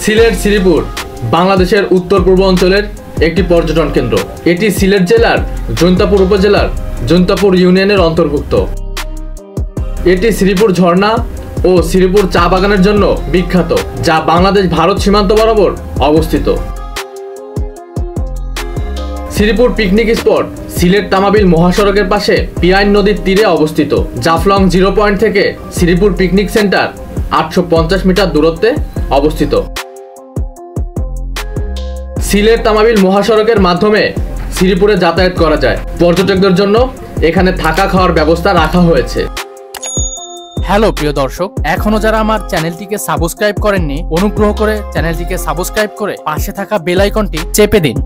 সিলেট শ্রীপুর বাংলাদেশের উত্তর পূর্ব অঞ্চলের একটি পর্যটন কেন্দ্র। এটি সিলেট জেলার জৈন্তাপুর উপজেলার জৈন্তাপুর ইউনিয়নের অন্তর্ভুক্ত। এটি শ্রীপুর ঝর্ণা ও শ্রীপুর চা বাগানের জন্য বিখ্যাত, যা বাংলাদেশ ভারত সীমান্ত বরাবর অবস্থিত। শ্রীপুর পিকনিক স্পট সিলেট তামাবিল মহাসড়কের পাশে পিয়াইন নদীর তীরে অবস্থিত। জাফলং জিরো পয়েন্ট থেকে শ্রীপুর পিকনিক সেন্টার 850 মিটার দূরত্বে অবস্থিত। সিলেট তামাবিল মহাসড়কের মাধ্যমে শ্রীপুরে যাতায়াত করা যায়। পর্যটকদের জন্য এখানে থাকা খাওয়ার ব্যবস্থা রাখা হয়েছে। হ্যালো প্রিয় দর্শক, এখনো যারা আমার চ্যানেলটিকে সাবস্ক্রাইব করেননি, অনুগ্রহ করে চ্যানেলটিকে সাবস্ক্রাইব করে পাশে থাকা বেল আইকনটি চেপে দিন।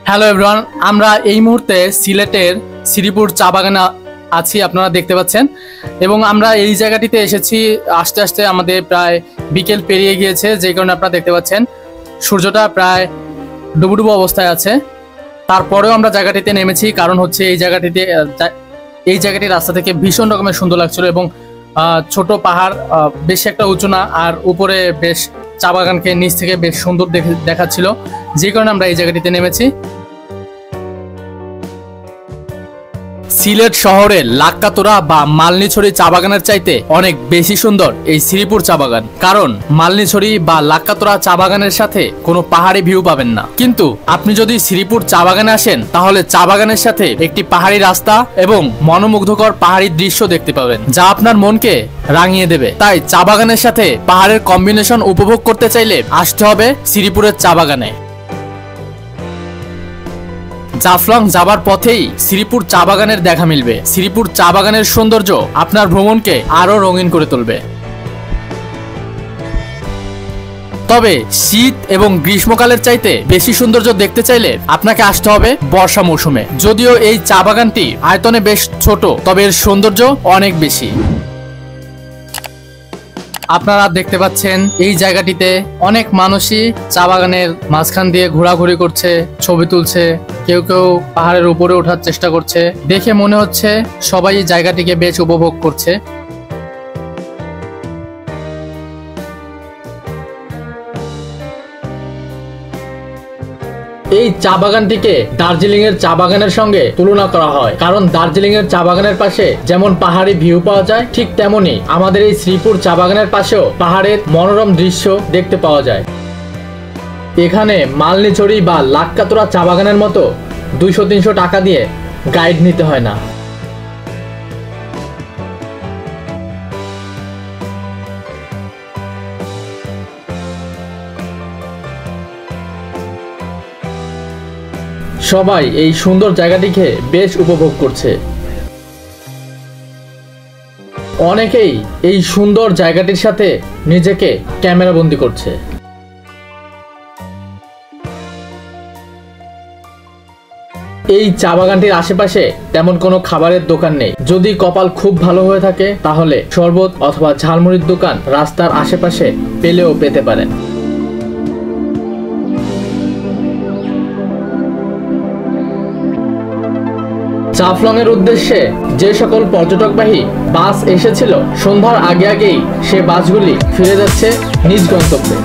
হ্যালো এভরিওয়ান, আমরা এই মুহূর্তে সিলেটের শ্রীপুর চা বাগানে আছি, আপনারা দেখতে পাচ্ছেন। এবং আমরা এই জায়গাটিতে এসেছি আস্তে আস্তে আমাদের প্রায় বিকেল পেরিয়ে গিয়েছে, যে কারণে আপনারা দেখতে পাচ্ছেন সূর্যটা প্রায় ডুবুডুবু অবস্থায় আছে। তারপরেও আমরা জায়গাটিতে নেমেছি, কারণ হচ্ছে এই জায়গাটি রাস্তা থেকে ভীষণ রকমের সুন্দর লাগছিল এবং ছোট পাহাড়, বেশ একটা উঁচু না, আর উপরে বেশ চা বাগানকে নিচ থেকে বেশ সুন্দর দেখাচ্ছিল, যে কারণে আমরা এই জায়গাটিতে নেমেছি। সিলেট শহরের লাক্কাতুরা বা মালনীছড়ি চা বাগানের চাইতে অনেক বেশি সুন্দর এই শ্রীপুর চা বাগান, কারণ মালনীছড়ি বা লাক্কাতুরা চা বাগানের সাথে কোনো পাহাড়ি ভিউ পাবেন না। কিন্তু আপনি যদি শ্রীপুর চা বাগানে আসেন, তাহলে চা বাগানের সাথে একটি পাহাড়ি রাস্তা এবং মনোমুগ্ধকর পাহাড়ি দৃশ্য দেখতে পাবেন, যা আপনার মনকে রাঙিয়ে দেবে। তাই চা বাগানের সাথে পাহাড়ের কম্বিনেশন উপভোগ করতে চাইলে আসতে হবে শ্রীপুরের চা বাগানে। জাফলং যাবার পথেই শ্রীপুর চা বাগানের দেখা মিলবে। শ্রীপুর চা বাগানের সৌন্দর্য আপনার ভ্রমণকে আরো রঙিন করে তুলবে। তবে শীত এবং গ্রীষ্মকালের চাইতে বেশি সৌন্দর্য দেখতে চাইলে আপনাকে আসতে হবে বর্ষা মৌসুমে। যদিও এই চা বাগানটি আয়তনে বেশ ছোট, তবে এর সৌন্দর্য অনেক বেশি। আপনারা দেখতে পাচ্ছেন এই জায়গাটিতে অনেক মানুষই চা বাগানের মাঝখান দিয়ে ঘোরাঘুরি করছে, ছবি তুলছে, কেউ কেউ পাহাড়ের উপরে ওঠার চেষ্টা করছে। দেখে মনে হচ্ছে সবাই এই জায়গাটিকে বেশ উপভোগ করছে। এই চা বাগানটিকে দার্জিলিং এর চা বাগানের সঙ্গে তুলনা করা হয়, কারণ দার্জিলিং এর চা বাগানের পাশে যেমন পাহাড়ি ভিউ পাওয়া যায়, ঠিক তেমনি আমাদের এই শ্রীপুর চা বাগানের পাশেও পাহাড়ের মনোরম দৃশ্য দেখতে পাওয়া যায়। এখানে মালনীছড়ি বা লাক্কাতুরা চা বাগানের মতো 200-300 টাকা দিয়ে গাইড নিতে হয় না। সবাই এই সুন্দর জায়গাটিকে বেশ উপভোগ করছে। অনেকেই এই সুন্দর জায়গাটির সাথে নিজেকে ক্যামেরাবন্দি করছে। এই চা বাগানটির আশেপাশে তেমন কোনো খাবারের দোকান নেই। যদি কপাল খুব ভালো হয়ে থাকে, তাহলে শরবত অথবা ঝালমুড়ির দোকান রাস্তার আশেপাশে পেলেও পেতে পারেন। জাফলং এর উদ্দেশ্যে যে সকল পর্যটকবাহী বাস এসেছিল, সন্ধ্যার আগে আগেই সে বাসগুলি ফিরে যাচ্ছে নিজ গন্তব্যে।